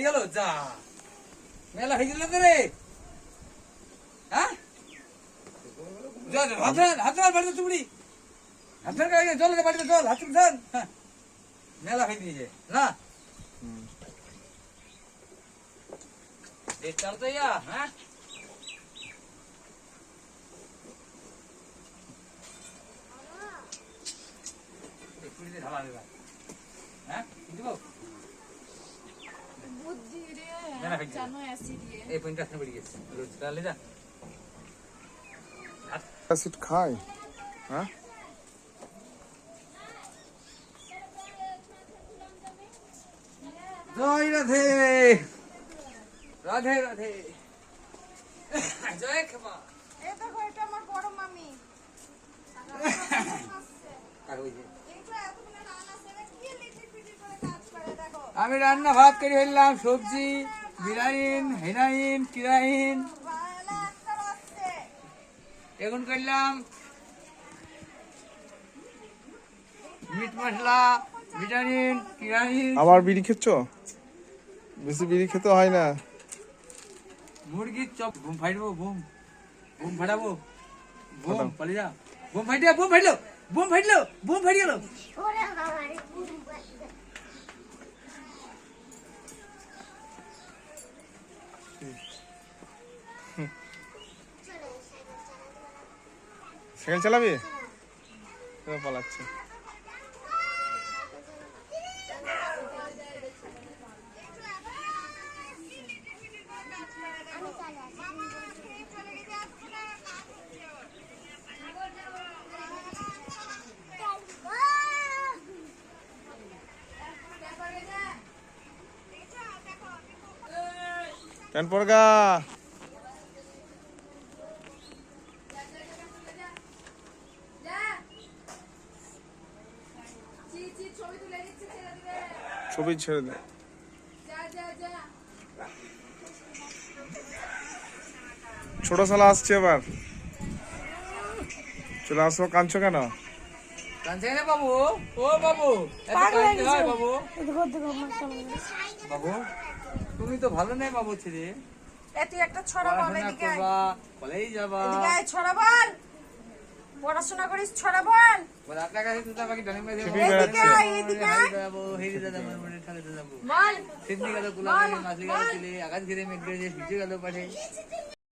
বাড়ি গেল যা মেলা হয়ে গেল রে হ্যাঁ হাত বাড়িতে চুবড়ি হাতের গাড়ি চল বাড়িতে চল হাত চল মেলা হয়ে দিয়েছে না চলতে হ্যাঁ হ্যাঁ অ্যাসিড খায় হ্যাঁ জয় রাধে রাধে রাধে জয় ক্ষমা এই দেখো এটা আমার বড় মামি আমি রান্না ভাত করে ফেললাম সবজি বিরাইন হেনাইন কিরাইন এখন করলাম মিট মশলা ভিটামিন কিরাইন আবার বিড়ি খেচ্ছ বেশি বিড়ি খেতে হয় না মুরগির চপ ঘুম ফাইটবো ঘুম ফাটাবো ঘুম পালিয়ে যা ঘুম ফাইটিয়া ঘুম ফাইটলো ঘুম ফাইট গেল সাইকেল চালাবি পালাচ্ছে টেন পড়গা ছবি ছেড়ে দে ছোট শালা আসছে এবার চলে আসো কাঁদছো কেন কাঁদছে না বাবু ও বাবু বাবু বাবু তুমি তো ভালো নেই বাবু ছেলে তুই একটা ছড়া বল এদিকে আয় বলেই যাবা এদিকে আয় ছড়া বল পড়াশোনা করিস ছড়া বল বল আপনার কাছে তো আমাকে ডালিম বাজে এদিকে আয় বাবু হেরি দাদা মনে ঠালে দাদা বল সিডনি গেল কুলা মাছলি গেল ছেলে আকাশ ঘিরে মেঘ গেছে পিছু গেল পাঠে